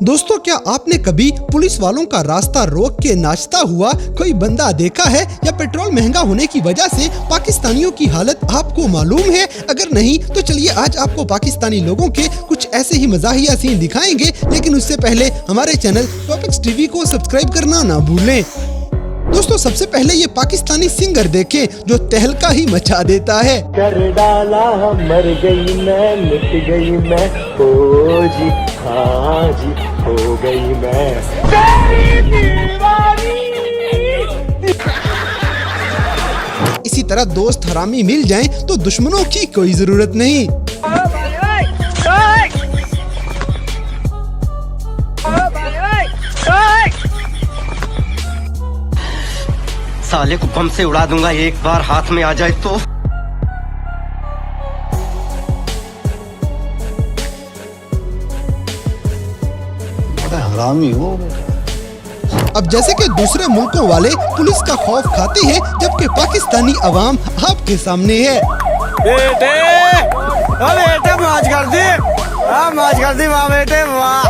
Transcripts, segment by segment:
दोस्तों, क्या आपने कभी पुलिस वालों का रास्ता रोक के नाचता हुआ कोई बंदा देखा है या पेट्रोल महंगा होने की वजह से पाकिस्तानियों की हालत आपको मालूम है? अगर नहीं तो चलिए आज आपको पाकिस्तानी लोगों के कुछ ऐसे ही मज़ाहिया सीन दिखाएंगे, लेकिन उससे पहले हमारे चैनल टॉपिक्स टीवी को सब्सक्राइब करना ना भूलें। दोस्तों, सबसे पहले ये पाकिस्तानी सिंगर देखें जो तहलका ही मचा देता है। कर डाला मर गई मैं, मिट गई मैं, ओ जी हाँ जी हो गई मैं तेरी दीवानी। इसी तरह दोस्त हरामी मिल जाएं तो दुश्मनों की कोई जरूरत नहीं। साले को बम से उड़ा दूंगा एक बार हाथ में आ जाए तो। बड़ा हरामी हो। अब जैसे कि दूसरे मुल्कों वाले पुलिस का खौफ खाते हैं, जबकि पाकिस्तानी अवाम आपके सामने है। बेटे मौज कर दी, मौज कर दी वाह बेटे वाह।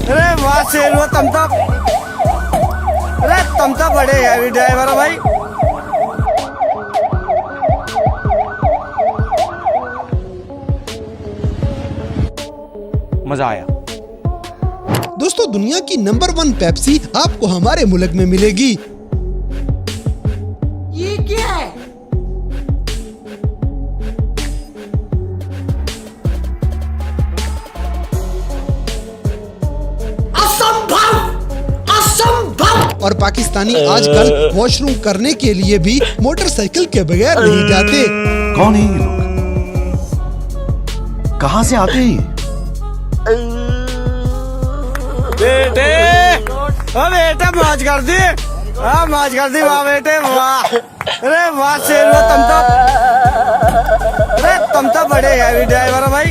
अरे वाह शेर वो तुम तो बड़े हैवी ड्राइवर हो भाई। मजा आया। दोस्तों, दुनिया की नंबर 1 पेप्सी आपको हमारे मुल्क में मिलेगी। ये क्या है? और पाकिस्तानी आजकल वॉशरूम करने के लिए भी मोटरसाइकिल के बगैर नहीं जाते। कौन है ये लोग? कहाँ से आते हैं? बेटे मौज कर दी, मौज कर दी वाह बेटे वाह। अरे वाह शेर वो तुम तो बड़े हैवी ड्राइवर हो भाई।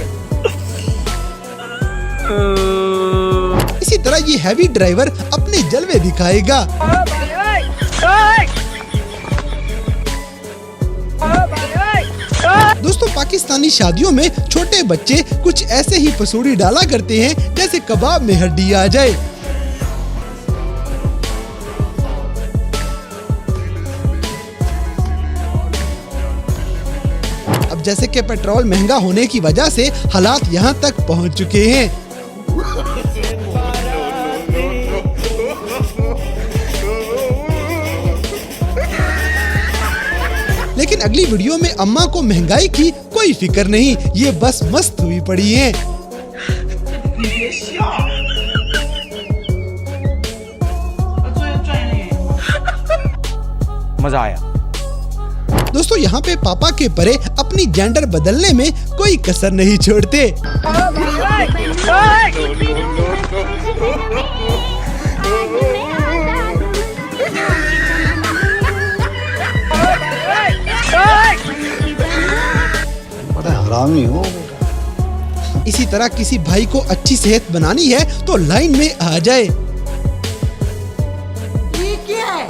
इसी तरह ये हैवी ड्राइवर अपने जलवे दिखाएगा। दोस्तों, पाकिस्तानी शादियों में छोटे बच्चे कुछ ऐसे ही पसूड़ी डाला करते हैं जैसे कबाब में हड्डी आ जाए। अब जैसे कि पेट्रोल महंगा होने की वजह से हालात यहाँ तक पहुँच चुके हैं। लेकिन अगली वीडियो में अम्मा को महंगाई की कोई फिक्र नहीं, ये बस मस्त हुई पड़ी हैं। मजा आया। दोस्तों, यहाँ पे पापा के परे अपनी जेंडर बदलने में कोई कसर नहीं छोड़ते। बड़ा हरामी हो। इसी तरह किसी भाई को अच्छी सेहत बनानी है तो लाइन में आ जाए। ये क्या है?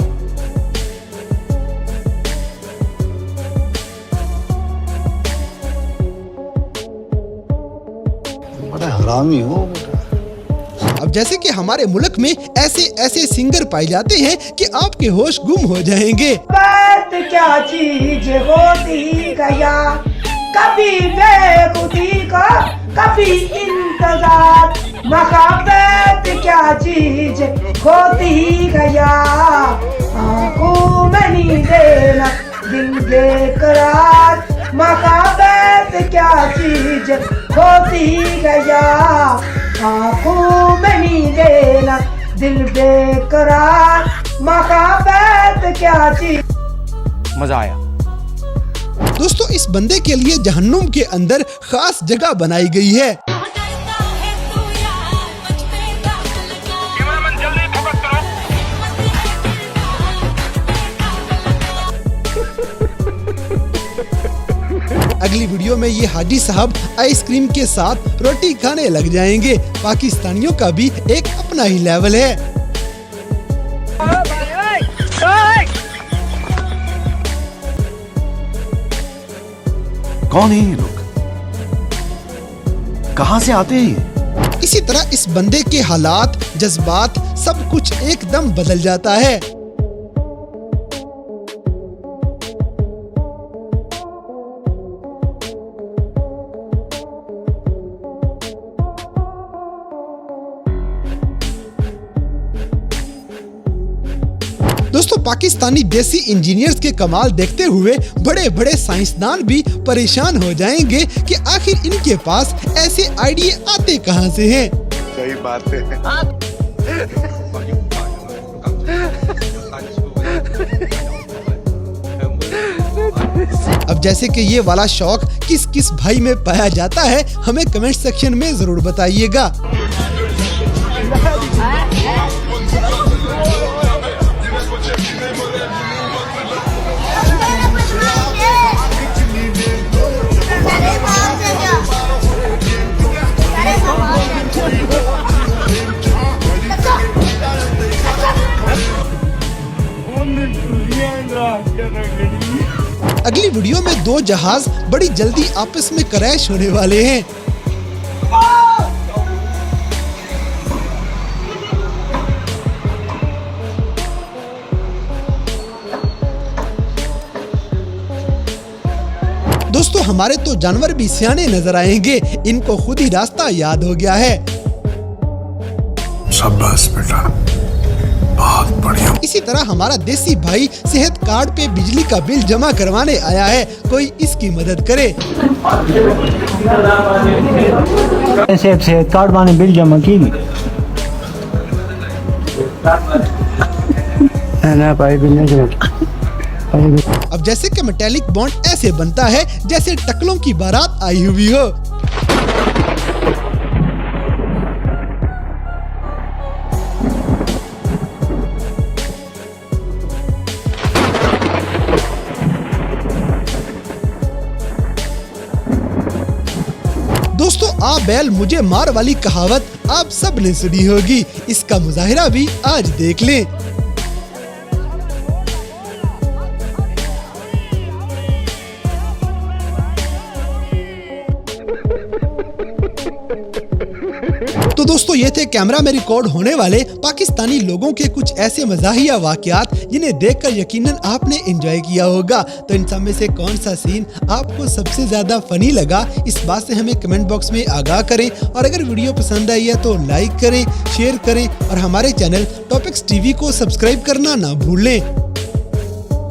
बड़ा हरामी हो। अब जैसे कि हमारे मुल्क में ऐसे ऐसे सिंगर पाए जाते हैं कि आपके होश गुम हो जाएंगे। बात क्या चीज होती गया, कभी बेखुदी का कभी इंतजार, मकाबत क्या चीज होती गया, आंखों में नहीं देना दिल बेकरार, मकाबत क्या चीज होती गया, आंखों में नहीं देना दिल बेकरार, मकाबत क्या चीज। मजा आया। दोस्तों, इस बंदे के लिए जहन्नुम के अंदर खास जगह बनाई गई है। अगली वीडियो में ये हाजी साहब आइसक्रीम के साथ रोटी खाने लग जाएंगे। पाकिस्तानियों का भी एक अपना ही लेवल है। कौन है ये लोग? कहाँ से आते हैं ये? इसी तरह इस बंदे के हालात, जज्बात, सब कुछ एकदम बदल जाता है। दोस्तों, पाकिस्तानी देसी इंजीनियर्स के कमाल देखते हुए बड़े बड़े साइंसदान भी परेशान हो जाएंगे कि आखिर इनके पास ऐसे आइडिया आते कहां से हैं। सही बात है। अब जैसे कि ये वाला शौक किस किस भाई में पाया जाता है, हमें कमेंट सेक्शन में जरूर बताइएगा। अगली वीडियो में दो जहाज बड़ी जल्दी आपस में क्रैश होने वाले हैं। दोस्तों, हमारे तो जानवर भी सियाने नजर आएंगे, इनको खुद ही रास्ता याद हो गया है। शाबाश बेटा, बहुत बढ़िया। इसी तरह हमारा देसी भाई सेहत कार्ड पे बिजली का बिल जमा करवाने आया है, कोई इसकी मदद करे। सेहत कार्ड वाले बिल जमा की ना भाई, बिल नहीं जमा। अब जैसे कि मेटेलिक बॉन्ड ऐसे बनता है जैसे टकलों की बारात आई हुई हो। दोस्तों, आ बैल मुझे मार वाली कहावत आप सब ने सुनी होगी, इसका मुजाहिरा भी आज देख लें। तो दोस्तों, ये थे कैमरा में रिकॉर्ड होने वाले पाकिस्तानी लोगों के कुछ ऐसे मज़ाहिया वाक़यात जिन्हें देखकर यकीनन आपने एंजॉय किया होगा। तो इन सब में से कौन सा सीन आपको सबसे ज़्यादा फनी लगा, इस बात से हमें कमेंट बॉक्स में आगाह करें। और अगर वीडियो पसंद आई है तो लाइक करें, शेयर करें और हमारे चैनल टॉपिक्स टीवी को सब्सक्राइब करना ना भूलें।